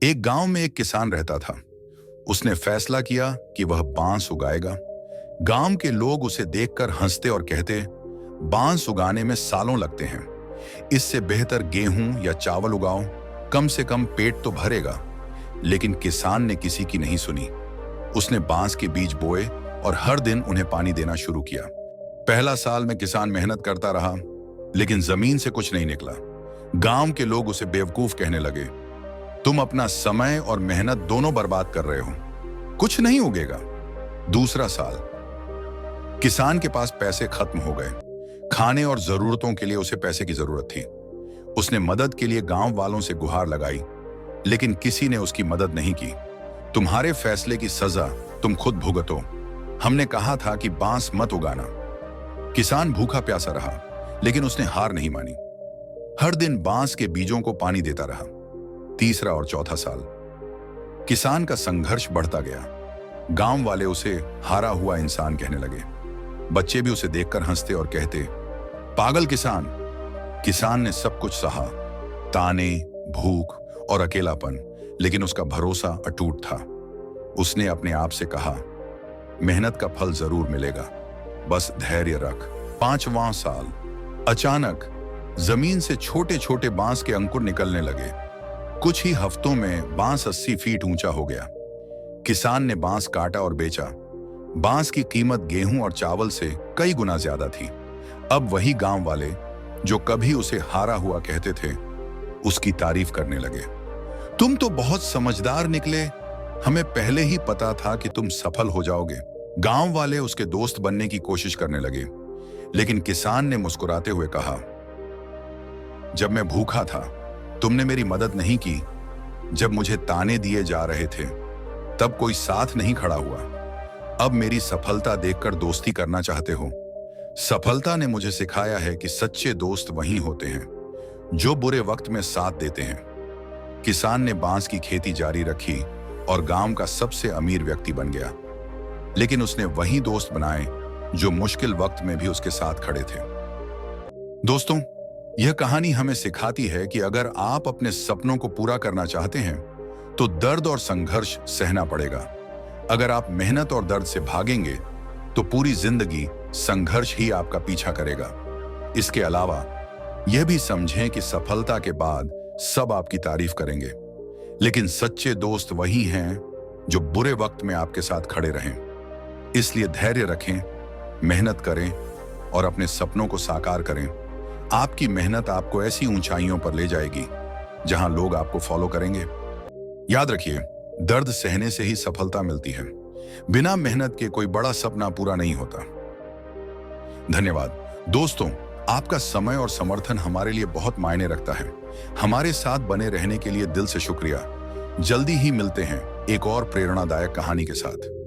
एक गांव में एक किसान रहता था। उसने फैसला किया कि वह बांस उगाएगा। गांव के लोग उसे देखकर हंसते और कहते, बांस उगाने में सालों लगते हैं, इससे बेहतर गेहूं या चावल उगाओ, कम से कम पेट तो भरेगा। लेकिन किसान ने किसी की नहीं सुनी। उसने बांस के बीज बोए और हर दिन उन्हें पानी देना शुरू किया। पहला साल में किसान मेहनत करता रहा, लेकिन जमीन से कुछ नहीं निकला। गांव के लोग उसे बेवकूफ कहने लगे, तुम अपना समय और मेहनत दोनों बर्बाद कर रहे हो, कुछ नहीं उगेगा। दूसरा साल, किसान के पास पैसे खत्म हो गए। खाने और जरूरतों के लिए उसे पैसे की जरूरत थी। उसने मदद के लिए गांव वालों से गुहार लगाई, लेकिन किसी ने उसकी मदद नहीं की। तुम्हारे फैसले की सजा तुम खुद भुगतो। हमने कहा था कि बांस मत उगाना। किसान भूखा प्यासा रहा, लेकिन उसने हार नहीं मानी। हर दिन बांस के बीजों को पानी देता रहा। तीसरा और चौथा साल, किसान का संघर्ष बढ़ता गया। गांव वाले उसे हारा हुआ इंसान कहने लगे। बच्चे भी उसे देखकर हंसते और कहते, पागल किसान। किसान ने सब कुछ सहा, ताने, भूख और अकेलापन, लेकिन उसका भरोसा अटूट था। उसने अपने आप से कहा, मेहनत का फल जरूर मिलेगा, बस धैर्य रख। पांचवां साल, अचानक जमीन से छोटे छोटे बांस के अंकुर निकलने लगे। कुछ ही हफ्तों में बांस 80 फीट ऊंचा हो गया। किसान ने बांस काटा और बेचा। बांस की कीमत गेहूं और चावल से कई गुना ज्यादा थी। अब वही गांव वाले जो कभी उसे हारा हुआ कहते थे, उसकी तारीफ करने लगे। तुम तो बहुत समझदार निकले, हमें पहले ही पता था कि तुम सफल हो जाओगे। गांव वाले उसके दोस्त बनने की कोशिश करने लगे, लेकिन किसान ने मुस्कुराते हुए कहा, जब मैं भूखा था तुमने मेरी मदद नहीं की। जब मुझे ताने दिए जा रहे थे तब कोई साथ नहीं खड़ा हुआ। अब मेरी सफलता देखकर दोस्ती करना चाहते हो। सफलता ने मुझे सिखाया है कि सच्चे दोस्त वही होते हैं जो बुरे वक्त में साथ देते हैं। किसान ने बांस की खेती जारी रखी और गांव का सबसे अमीर व्यक्ति बन गया। लेकिन उसने वही दोस्त बनाए जो मुश्किल वक्त में भी उसके साथ खड़े थे। दोस्तों, यह कहानी हमें सिखाती है कि अगर आप अपने सपनों को पूरा करना चाहते हैं तो दर्द और संघर्ष सहना पड़ेगा। अगर आप मेहनत और दर्द से भागेंगे तो पूरी जिंदगी संघर्ष ही आपका पीछा करेगा। इसके अलावा यह भी समझें कि सफलता के बाद सब आपकी तारीफ करेंगे, लेकिन सच्चे दोस्त वही हैं जो बुरे वक्त में आपके साथ खड़े रहें। इसलिए धैर्य रखें, मेहनत करें और अपने सपनों को साकार करें। आपकी मेहनत आपको ऐसी ऊंचाइयों पर ले जाएगी जहां लोग आपको फॉलो करेंगे। याद रखिए, दर्द सहने से ही सफलता मिलती है। बिना मेहनत के कोई बड़ा सपना पूरा नहीं होता। धन्यवाद दोस्तों, आपका समय और समर्थन हमारे लिए बहुत मायने रखता है। हमारे साथ बने रहने के लिए दिल से शुक्रिया। जल्दी ही मिलते हैं एक और प्रेरणादायक कहानी के साथ।